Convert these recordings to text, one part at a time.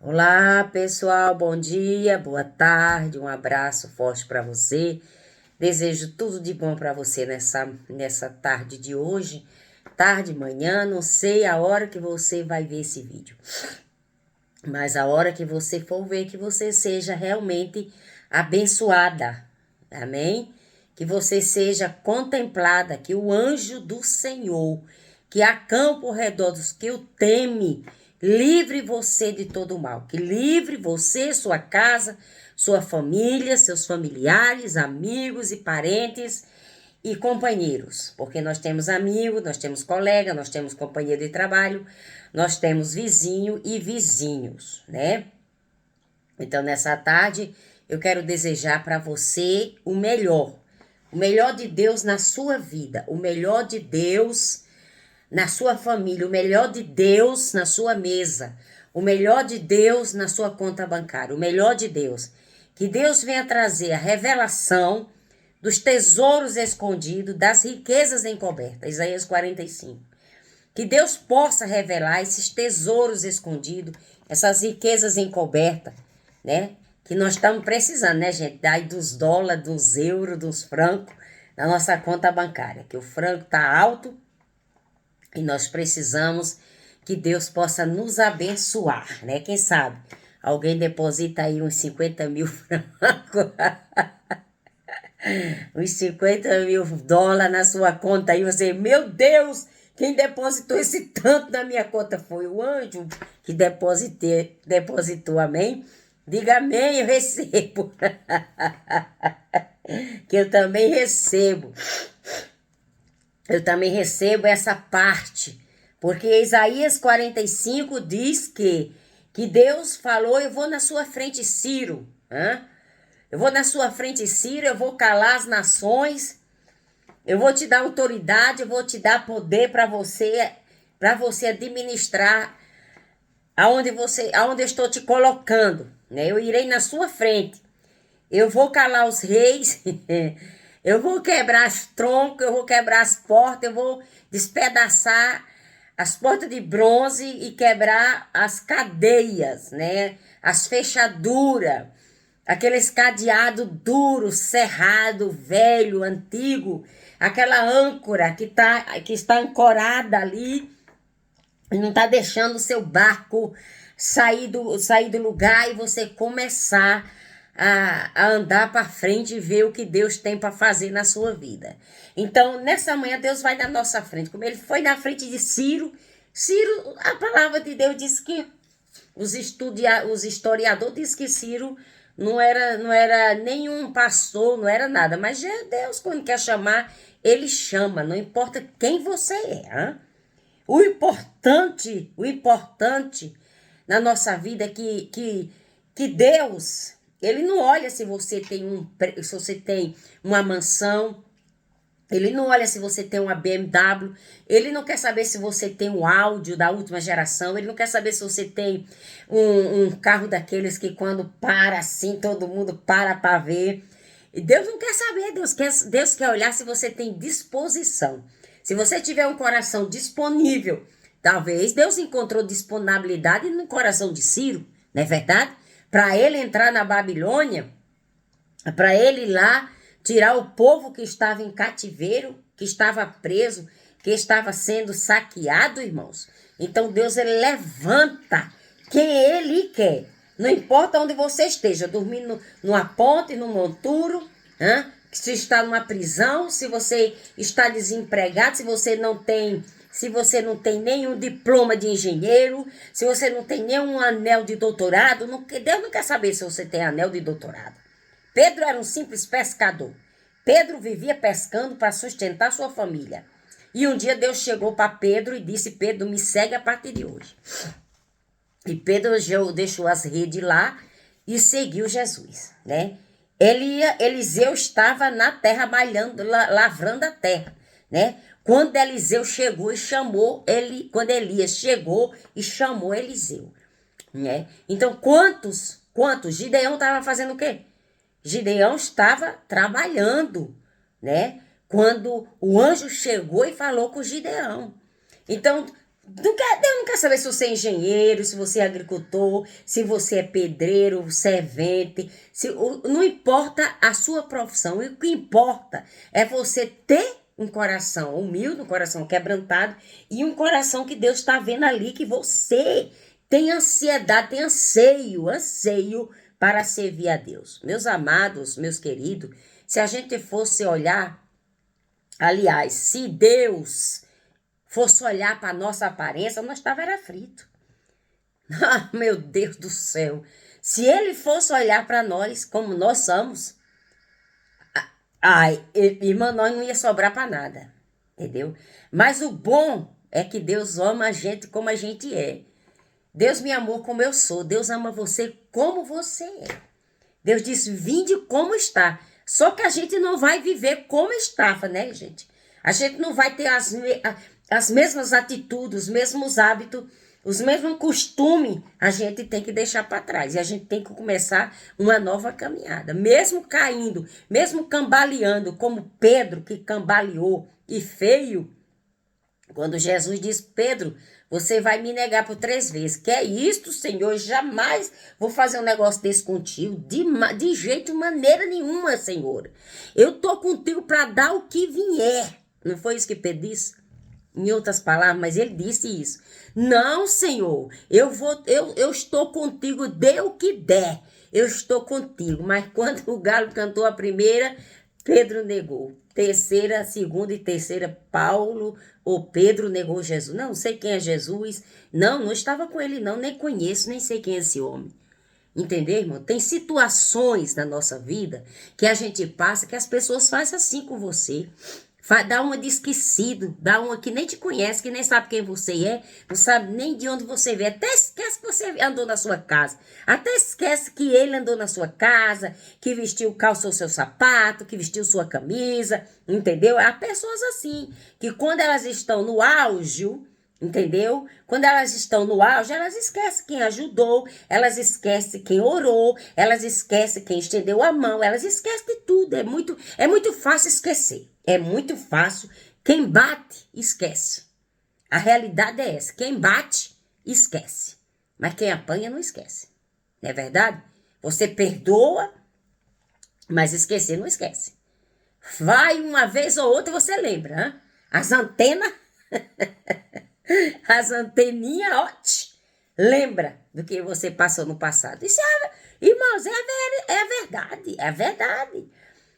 Olá, pessoal, bom dia, boa tarde, um abraço forte para você. Desejo tudo de bom para você nessa tarde de hoje, tarde, manhã, não sei a hora que você vai ver esse vídeo, mas a hora que você for ver, que você seja realmente abençoada, amém? Que você seja contemplada, que o anjo do Senhor, que acampa ao redor dos que o teme, livre você de todo mal, que livre você, sua casa, sua família, seus familiares, amigos e parentes e companheiros, porque nós temos amigos, nós temos colega, nós temos companheiro de trabalho, nós temos vizinho e vizinhos, né? Então, nessa tarde, eu quero desejar para você o melhor de Deus na sua vida, o melhor de Deus na sua família, o melhor de Deus na sua mesa, o melhor de Deus na sua conta bancária, o melhor de Deus. Que Deus venha trazer a revelação dos tesouros escondidos, das riquezas encobertas. Isaías 45. Que Deus possa revelar esses tesouros escondidos, essas riquezas encobertas, né? Que nós estamos precisando, né, gente? Daí dos dólares, dos euros, dos francos, na nossa conta bancária. Que o franco está alto e nós precisamos que Deus possa nos abençoar, né? Quem sabe alguém deposita aí uns 50 mil francos, uns 50 mil dólares na sua conta aí, você, meu Deus, quem depositou esse tanto na minha conta foi o anjo que depositou, amém? Diga amém, eu recebo. Que eu também recebo. Eu também recebo essa parte. Porque Isaías 45 diz que Deus falou, eu vou na sua frente, Ciro. Eu vou na sua frente, Ciro, eu vou calar as nações. Eu vou te dar autoridade, eu vou te dar poder para você administrar aonde eu estou te colocando, né? Eu irei na sua frente. Eu vou calar os reis, eu vou quebrar as troncos, eu vou quebrar as portas, eu vou despedaçar as portas de bronze e quebrar as cadeias, né? As fechaduras, aqueles cadeado duro, cerrado, velho, antigo, aquela âncora que está ancorada ali e não está deixando o seu barco sair do lugar e você começar a andar para frente e ver o que Deus tem para fazer na sua vida. Então, nessa manhã, Deus vai na nossa frente, como ele foi na frente de Ciro. Ciro, a palavra de Deus diz que os historiadores dizem que Ciro não era nenhum pastor, não era nada, mas Deus, quando quer chamar, ele chama, não importa quem você é. Hein? O importante na nossa vida é que Deus, ele não olha se você tem uma mansão, ele não olha se você tem uma BMW, ele não quer saber se você tem um áudio da última geração, ele não quer saber se você tem um carro daqueles que quando para assim, todo mundo para ver. E Deus não quer saber, Deus quer olhar se você tem disposição. Se você tiver um coração disponível, talvez Deus encontrou disponibilidade no coração de Ciro, não é verdade? Para ele entrar na Babilônia, para ele ir lá tirar o povo que estava em cativeiro, que estava preso, que estava sendo saqueado, irmãos. Então Deus, ele levanta quem ele quer. Não importa onde você esteja, dormindo numa ponte, num monturo, se está numa prisão, se você está desempregado, se você não tem nenhum diploma de engenheiro, se você não tem nenhum anel de doutorado, Deus não quer saber se você tem anel de doutorado. Pedro era um simples pescador. Pedro vivia pescando para sustentar sua família. E um dia Deus chegou para Pedro e disse, Pedro, me segue a partir de hoje. E Pedro deixou as redes lá e seguiu Jesus, né? Eliseu estava na terra malhando, lavrando a terra, né? Quando Eliseu chegou e chamou ele, quando Elias chegou e chamou Eliseu, né? Então, quantos? Gideão estava fazendo o quê? Gideão estava trabalhando, né? Quando o anjo chegou e falou com Gideão. Então, Deus não quer saber se você é engenheiro, se você é agricultor, se você é pedreiro, servente. Não importa a sua profissão. O que importa é você ter um coração humilde, um coração quebrantado e um coração que Deus está vendo ali, que você tem ansiedade, tem anseio para servir a Deus. Meus amados, meus queridos, se a gente fosse olhar, aliás, se Deus fosse olhar para a nossa aparência, nós estávamos fritos. Ah, meu Deus do céu. Se ele fosse olhar para nós como nós somos, ai, irmã, nós não ia sobrar para nada. Entendeu? Mas o bom é que Deus ama a gente como a gente é. Deus me amou como eu sou. Deus ama você como você é. Deus disse, vinde como está. Só que a gente não vai viver como estava, né, gente? A gente não vai ter as mesmas atitudes, os mesmos hábitos, os mesmos costumes. A gente tem que deixar para trás. E a gente tem que começar uma nova caminhada. Mesmo caindo, mesmo cambaleando, como Pedro, que cambaleou e feio. Quando Jesus disse, Pedro, você vai me negar por 3 vezes. Que é isto, Senhor? Jamais vou fazer um negócio desse contigo. De jeito, maneira nenhuma, Senhor. Eu tô contigo para dar o que vier. Não foi isso que Pedro disse? Em outras palavras, mas ele disse isso. Não, Senhor, eu estou contigo, dê o que der. Eu estou contigo. Mas quando o galo cantou a primeira, Pedro negou. Terceira, segunda e terceira, Paulo ou Pedro negou Jesus. Não sei quem é Jesus. Não estava com ele não, nem conheço, nem sei quem é esse homem. Entendeu, irmão? Tem situações na nossa vida que a gente passa que as pessoas fazem assim com você. Dá uma de esquecido, dá uma que nem te conhece, que nem sabe quem você é, não sabe nem de onde você veio, até esquece que você andou na sua casa, até esquece que ele andou na sua casa, que vestiu, calçou seu sapato, que vestiu sua camisa, entendeu? Há pessoas assim, que quando elas estão no auge, entendeu? Quando elas estão no auge, elas esquecem quem ajudou, elas esquecem quem orou, elas esquecem quem estendeu a mão, elas esquecem de tudo, é muito fácil esquecer. É muito fácil. Quem bate, esquece. A realidade é essa. Quem bate, esquece. Mas quem apanha, não esquece. Não é verdade? Você perdoa, mas esquecer não esquece. Vai uma vez ou outra e você lembra. Hein? As antenas, as anteninhas, ó, lembra do que você passou no passado. Isso irmãos, é verdade. É verdade.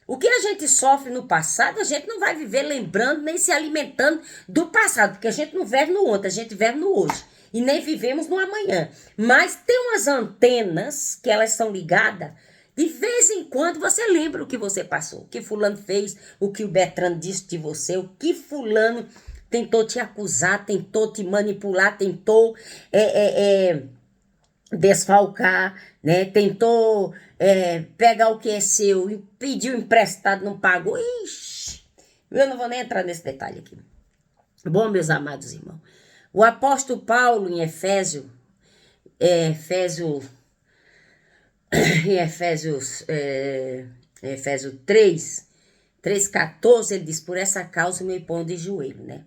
O que a gente sofre no passado, a gente não vai viver lembrando nem se alimentando do passado, porque a gente não vive no ontem, a gente vive no hoje. E nem vivemos no amanhã. Mas tem umas antenas que elas são ligadas, de vez em quando você lembra o que você passou, o que fulano fez, o que o Bertrand disse de você, o que fulano tentou te acusar, tentou te manipular, tentou desfalcar, né? Tentou pegar o que é seu, pediu emprestado, não pagou. Ixi, eu não vou nem entrar nesse detalhe aqui. Bom, meus amados irmãos, o apóstolo Paulo em Efésios 3:14, ele diz, por essa causa me ponho de joelho, né?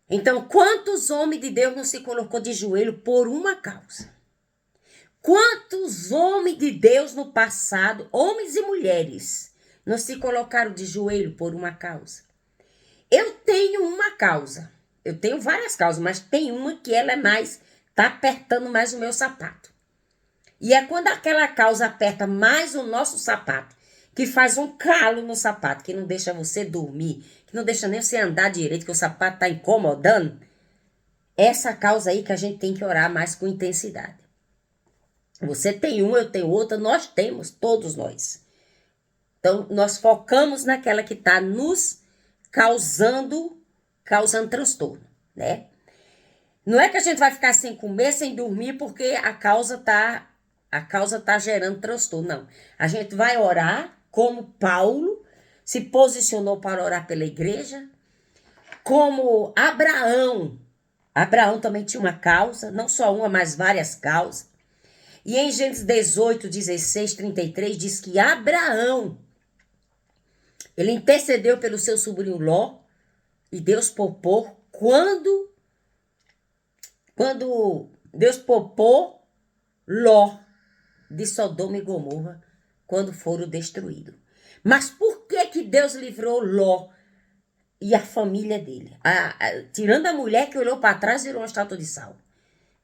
Então, quantos homens de Deus não se colocou de joelho por uma causa? Quantos homens de Deus no passado, homens e mulheres, não se colocaram de joelho por uma causa? Eu tenho uma causa. Eu tenho várias causas, mas tem uma que ela é mais, tá apertando mais o meu sapato. E é quando aquela causa aperta mais o nosso sapato, que faz um calo no sapato, que não deixa você dormir, que não deixa nem você andar direito, que o sapato está incomodando. Essa causa aí que a gente tem que orar mais com intensidade. Você tem uma, eu tenho outra, nós temos, todos nós. Então, nós focamos naquela que está nos causando transtorno, né? Não é que a gente vai ficar sem comer, sem dormir, porque a causa tá gerando transtorno, não. A gente vai orar, como Paulo se posicionou para orar pela igreja, como Abraão também tinha uma causa, não só uma, mas várias causas. E em Gênesis 18, 16, 33, diz que Abraão, ele intercedeu pelo seu sobrinho Ló, e Deus poupou quando quando Deus poupou Ló de Sodoma e Gomorra quando foram destruídos. Mas por que Deus livrou Ló e a família dele? Tirando a mulher que olhou para trás e virou uma estátua de sal,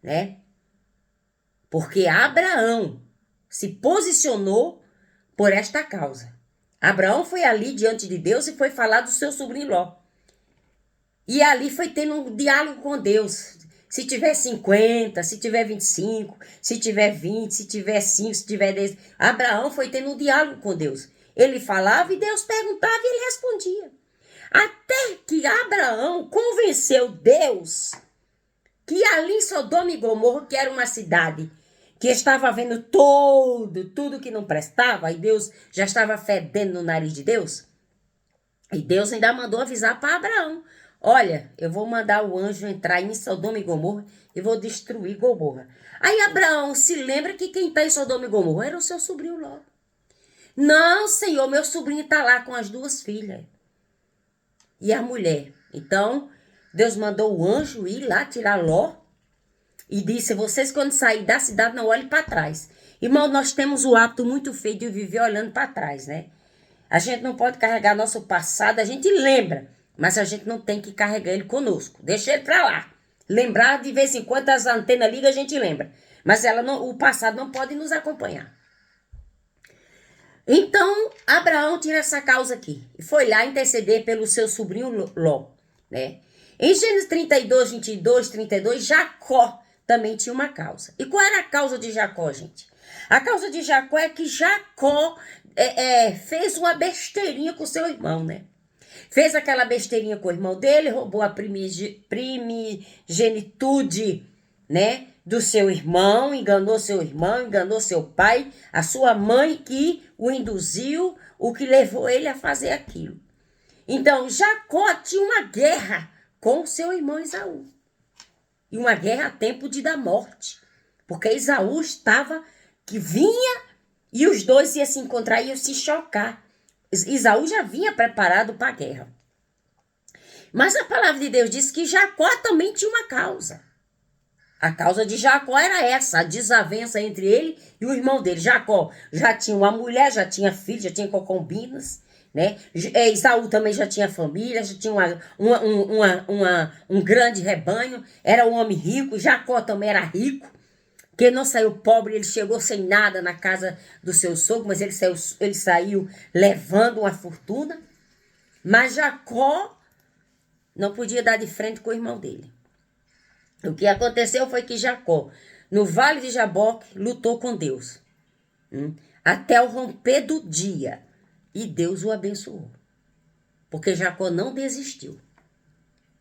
né? Porque Abraão se posicionou por esta causa. Abraão foi ali diante de Deus e foi falar do seu sobrinho Ló. E ali foi tendo um diálogo com Deus. Se tiver 50, se tiver 25, se tiver 20, se tiver 5, se tiver 10. Abraão foi tendo um diálogo com Deus. Ele falava e Deus perguntava e ele respondia. Até que Abraão convenceu Deus que ali em Sodoma e Gomorra, que era uma cidade que estava vendo tudo que não prestava, e Deus já estava fedendo no nariz de Deus. E Deus ainda mandou avisar para Abraão. Olha, eu vou mandar o anjo entrar em Sodoma e Gomorra e vou destruir Gomorra. Aí Abraão se lembra que quem está em Sodoma e Gomorra era o seu sobrinho Ló. Não, Senhor, meu sobrinho está lá com as 2 filhas. E a mulher. Então, Deus mandou o anjo ir lá tirar Ló e disse, vocês quando saírem da cidade não olhem para trás. Irmão, nós temos o hábito muito feio de viver olhando para trás, né? A gente não pode carregar nosso passado, a gente lembra, mas a gente não tem que carregar ele conosco. Deixa ele para lá. Lembrar de vez em quando as antenas ligam, a gente lembra. Mas o passado não pode nos acompanhar. Então, Abraão tira essa causa aqui. E foi lá interceder pelo seu sobrinho Ló, né? Em Gênesis 32, 22, 32, Jacó também tinha uma causa. E qual era a causa de Jacó, gente? A causa de Jacó é que Jacó fez uma besteirinha com seu irmão, né? Fez aquela besteirinha com o irmão dele, roubou a primigenitude, né, do seu irmão, enganou seu pai, a sua mãe que o induziu, o que levou ele a fazer aquilo. Então, Jacó tinha uma guerra com seu irmão Esaú. E uma guerra a tempo de dar morte. Porque Esaú que vinha e os dois iam se encontrar e iam se chocar. Esaú já vinha preparado para a guerra. Mas a palavra de Deus diz que Jacó também tinha uma causa. A causa de Jacó era essa, a desavença entre ele e o irmão dele. Jacó já tinha uma mulher, já tinha filho, já tinha concubinas, né? Esaú também já tinha família, já tinha um grande rebanho, era um homem rico. Jacó também era rico, que não saiu pobre, ele chegou sem nada na casa do seu sogro, mas ele saiu levando uma fortuna. Mas Jacó não podia dar de frente com o irmão dele. O que aconteceu foi que Jacó, no vale de Jaboque, lutou com Deus. Até o romper do dia. E Deus o abençoou. Porque Jacó não desistiu.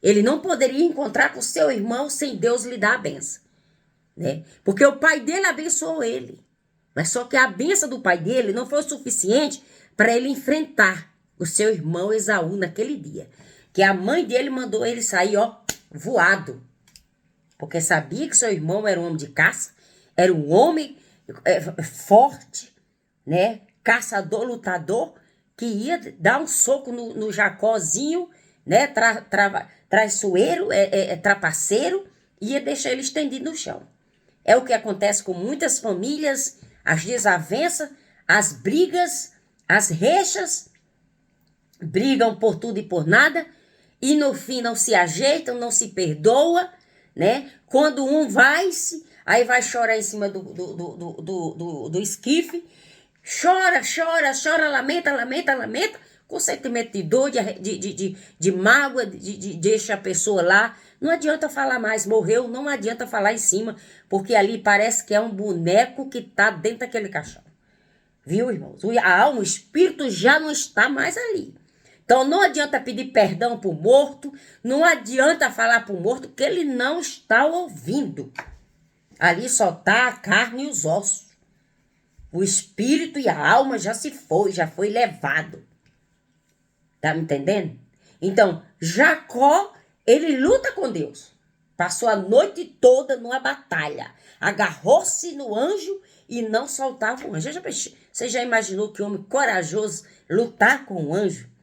Ele não poderia encontrar com seu irmão sem Deus lhe dar a benção, né? Porque o pai dele abençoou ele. Mas só que a benção do pai dele não foi o suficiente para ele enfrentar o seu irmão Esaú naquele dia. Que a mãe dele mandou ele sair, voado. Porque sabia que seu irmão era um homem de caça, era um homem forte, né? Caçador, lutador, que ia dar um soco no Jacózinho, né? Traiçoeiro, trapaceiro, e ia deixar ele estendido no chão. É o que acontece com muitas famílias, as desavenças, as brigas, as rixas, brigam por tudo e por nada, e no fim não se ajeitam, não se perdoa, né? Quando um aí vai chorar em cima do esquife, chora, lamenta, com sentimento de dor, de mágoa, deixa a pessoa lá. Não adianta falar mais, morreu, não adianta falar em cima, porque ali parece que é um boneco que está dentro daquele caixão. Viu, irmãos? A alma, o espírito já não está mais ali. Então não adianta pedir perdão para o morto, não adianta falar para o morto que ele não está ouvindo. Ali só está a carne e os ossos. O espírito e a alma já foi levado. Tá me entendendo? Então, Jacó, ele luta com Deus. Passou a noite toda numa batalha. Agarrou-se no anjo e não soltava o anjo. Você já imaginou que homem corajoso lutar com o anjo?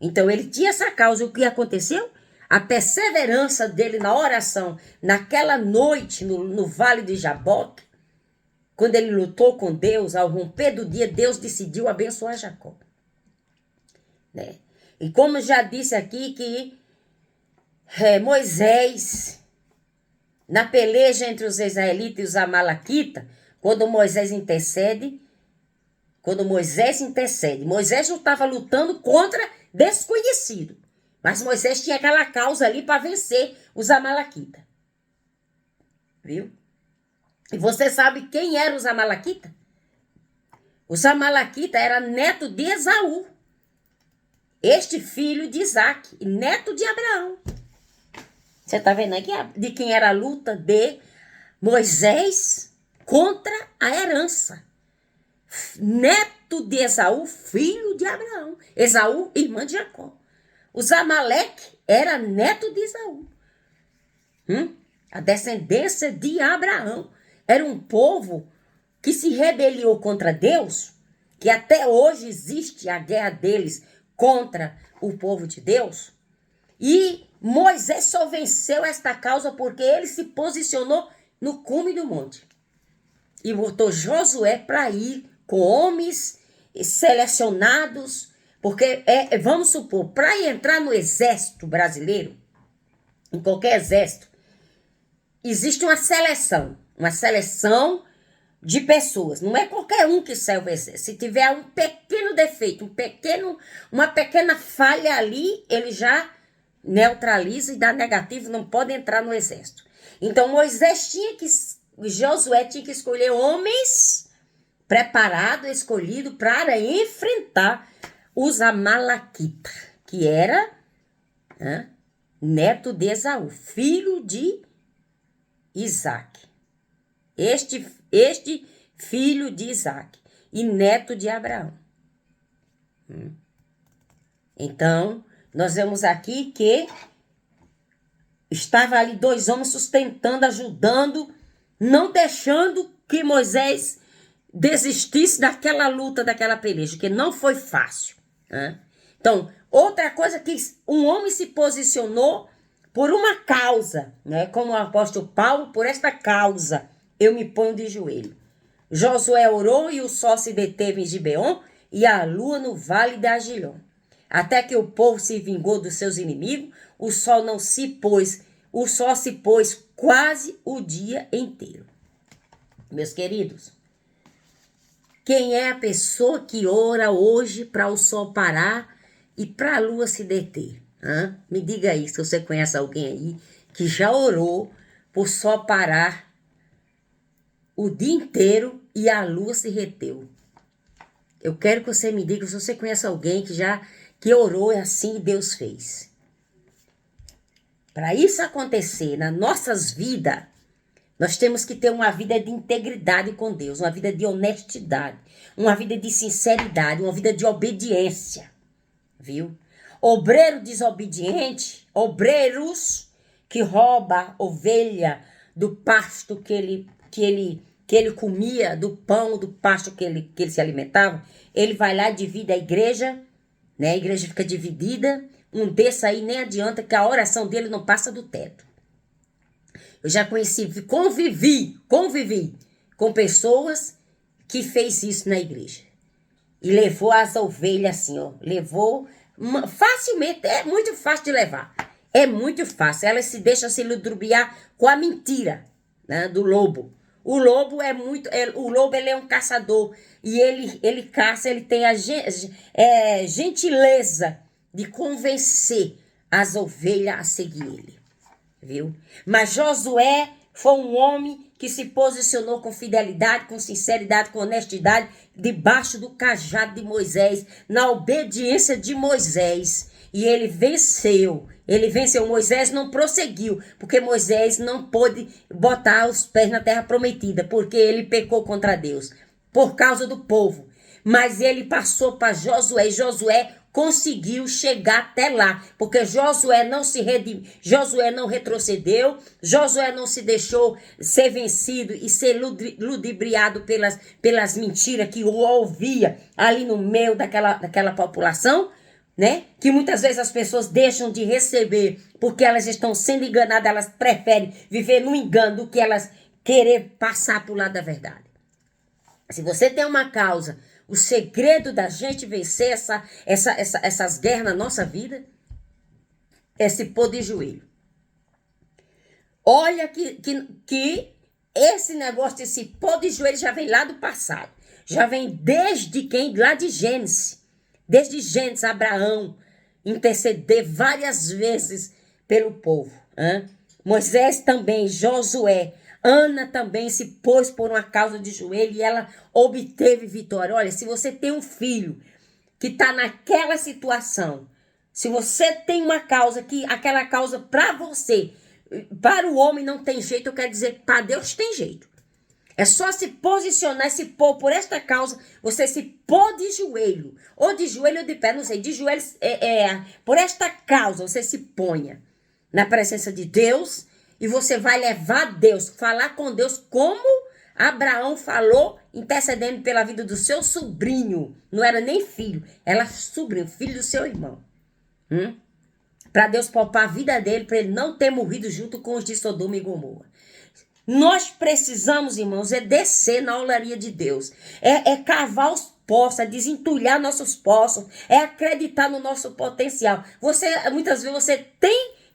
Então, ele tinha essa causa. O que aconteceu? a perseverança dele na oração, naquela noite no vale de Jaboque, quando ele lutou com Deus, ao romper do dia, Deus decidiu abençoar Jacó. Né? E como já disse aqui que Moisés, na peleja entre os israelitas e os amalequitas, quando Moisés intercede, Moisés não estava lutando contra desconhecido, mas Moisés tinha aquela causa ali para vencer os amalequitas. Viu? E você sabe quem eram os amalequitas? Os amalequitas eram neto de Esaú, este filho de Isaac, neto de Abraão. Você está vendo aqui de quem era a luta de Moisés contra a herança. Neto de Esaú, filho de Abraão. Esaú, irmã de Jacó. Os Amaleque era neto de Esaú. A descendência de Abraão. Era um povo que se rebeliou contra Deus, que até hoje existe a guerra deles contra o povo de Deus. E Moisés só venceu esta causa porque ele se posicionou no cume do monte. E botou Josué para ir com homens selecionados, porque, vamos supor, para entrar no exército brasileiro, em qualquer exército, existe uma seleção de pessoas. Não é qualquer um que serve o exército. Se tiver um pequeno defeito, uma pequena falha ali, ele já neutraliza e dá negativo, não pode entrar no exército. Então Josué tinha que escolher homens preparados, escolhidos para enfrentar os amalequitas, que era neto de Esaú, filho de Isaac. Este filho de Isaac e neto de Abraão. Então, nós vemos aqui que estava ali 2 homens sustentando, ajudando, não deixando que Moisés desistisse daquela luta, daquela peleja, que não foi fácil. Então, outra coisa que um homem se posicionou por uma causa, né? Como o apóstolo Paulo, por esta causa, eu me ponho de joelho. Josué orou e o sol se deteve em Gibeon e a lua no vale de Agilon. Até que o povo se vingou dos seus inimigos, o sol se pôs quase o dia inteiro. Meus queridos, quem é a pessoa que ora hoje para o sol parar e para a lua se deter? Me diga aí se você conhece alguém aí que já orou por sol parar o dia inteiro e a lua se reteu. Eu quero que você me diga se você conhece alguém que orou assim e Deus fez. Para isso acontecer nas nossas vidas, nós temos que ter uma vida de integridade com Deus, uma vida de honestidade, uma vida de sinceridade, uma vida de obediência, viu? Obreiro desobediente, obreiros que rouba ovelha do pasto que ele comia, do pão, do pasto que ele se alimentava, ele vai lá e divide a igreja, né? A igreja fica dividida, um desse aí nem adianta que a oração dele não passa do teto. Eu já convivi com pessoas que fez isso na igreja. E levou as ovelhas assim, levou facilmente, é muito fácil de levar. É muito fácil, elas se deixam se ludibriar com a mentira, né, do lobo. O lobo ele é um caçador e ele caça, ele tem a gentileza de convencer as ovelhas a seguir ele, viu? Mas Josué foi um homem que se posicionou com fidelidade, com sinceridade, com honestidade, debaixo do cajado de Moisés, na obediência de Moisés. E ele venceu. Moisés não prosseguiu, porque Moisés não pôde botar os pés na terra prometida, porque ele pecou contra Deus, por causa do povo. Mas ele passou para Josué, e Josué conseguiu chegar até lá, porque Josué não Josué não retrocedeu, Josué não se deixou ser vencido e ser ludibriado pelas mentiras que o ouvia ali no meio daquela população, né? Que muitas vezes as pessoas deixam de receber porque elas estão sendo enganadas, elas preferem viver no engano do que elas querer passar para o lado da verdade. Se você tem uma causa, o segredo da gente vencer essas guerras na nossa vida é se pôr de joelho. Olha que esse negócio de se pôr de joelho já vem lá do passado. Já vem desde quem? Lá de Gênesis. Desde Gênesis, Abraão interceder várias vezes pelo povo. Hein? Moisés também, Josué. Ana também se pôs por uma causa de joelho e ela obteve vitória. Olha, se você tem um filho que está naquela situação, se você tem uma causa que aquela causa para você, para o homem não tem jeito, eu quero dizer, para Deus tem jeito. É só se posicionar, se pôr por esta causa, você se pôr de joelho, ou de joelho ou de pé, não sei, de joelho, por esta causa você se ponha na presença de Deus e você vai levar Deus, falar com Deus como Abraão falou, intercedendo pela vida do seu sobrinho, não era nem filho, era sobrinho, filho do seu irmão. Para Deus poupar a vida dele, para ele não ter morrido junto com os de Sodoma e Gomorra. Nós precisamos, irmãos, é descer na olaria de Deus. É cavar os poços, é desentulhar nossos poços, é acreditar no nosso potencial. Muitas vezes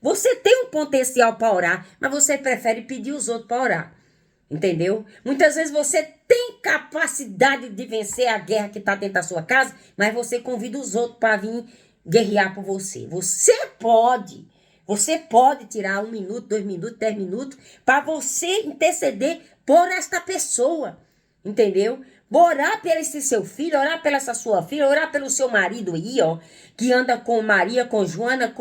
você tem um potencial para orar, mas você prefere pedir os outros para orar. Entendeu? Muitas vezes você tem capacidade de vencer a guerra que está dentro da sua casa, mas você convida os outros para vir guerrear por você. Você pode tirar 1 minuto, 2 minutos, 10 minutos para você interceder por esta pessoa, entendeu? Orar pelo esse seu filho, orar pela essa sua filha, orar pelo seu marido aí, ó, que anda com Maria, com Joana,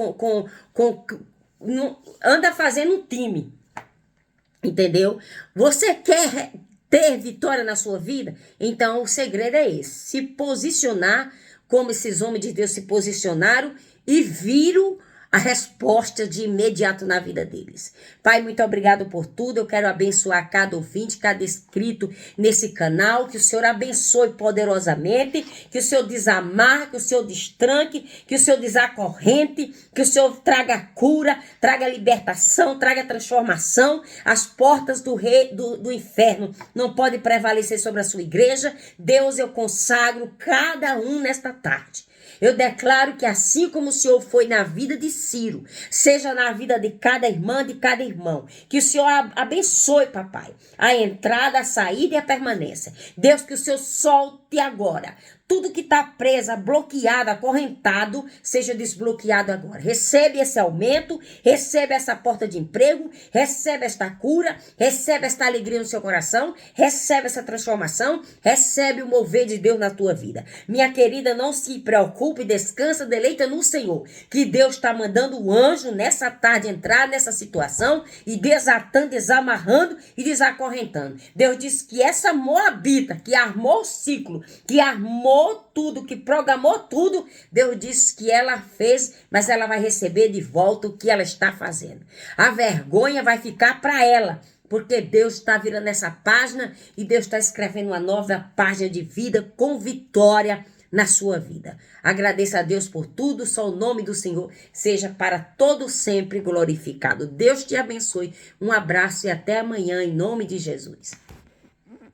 anda fazendo um time, entendeu? Você quer ter vitória na sua vida? Então o segredo é esse, se posicionar como esses homens de Deus se posicionaram e viram a resposta de imediato na vida deles. Pai, muito obrigado por tudo. Eu quero abençoar cada ouvinte, cada inscrito nesse canal. Que o Senhor abençoe poderosamente. Que o Senhor desamarre, que o Senhor destranque, que o Senhor desacorrente, que o Senhor traga cura, traga libertação, traga transformação. As portas do inferno não podem prevalecer sobre a sua igreja. Deus, eu consagro cada um nesta tarde. Eu declaro que assim como o Senhor foi na vida de Ciro, seja na vida de cada irmã, de cada irmão. Que o Senhor abençoe, papai, a entrada, a saída e a permanência. Deus, que o Senhor solte agora. Tudo que está presa, bloqueado, acorrentado, seja desbloqueado agora. Recebe esse aumento, recebe essa porta de emprego, recebe esta cura, recebe esta alegria no seu coração, recebe essa transformação, recebe o mover de Deus na tua vida. Minha querida, não se preocupe, descansa, deleita no Senhor, que Deus está mandando o anjo nessa tarde entrar nessa situação e desatando, desamarrando e desacorrentando. Deus disse que essa moabita que armou o ciclo, que armou tudo, que programou tudo, Deus disse que ela fez, mas ela vai receber de volta o que ela está fazendo. A vergonha vai ficar para ela, porque Deus está virando essa página e Deus está escrevendo uma nova página de vida com vitória na sua vida. Agradeça a Deus por tudo, só o nome do Senhor seja para todo sempre glorificado. Deus te abençoe, um abraço e até amanhã em nome de Jesus.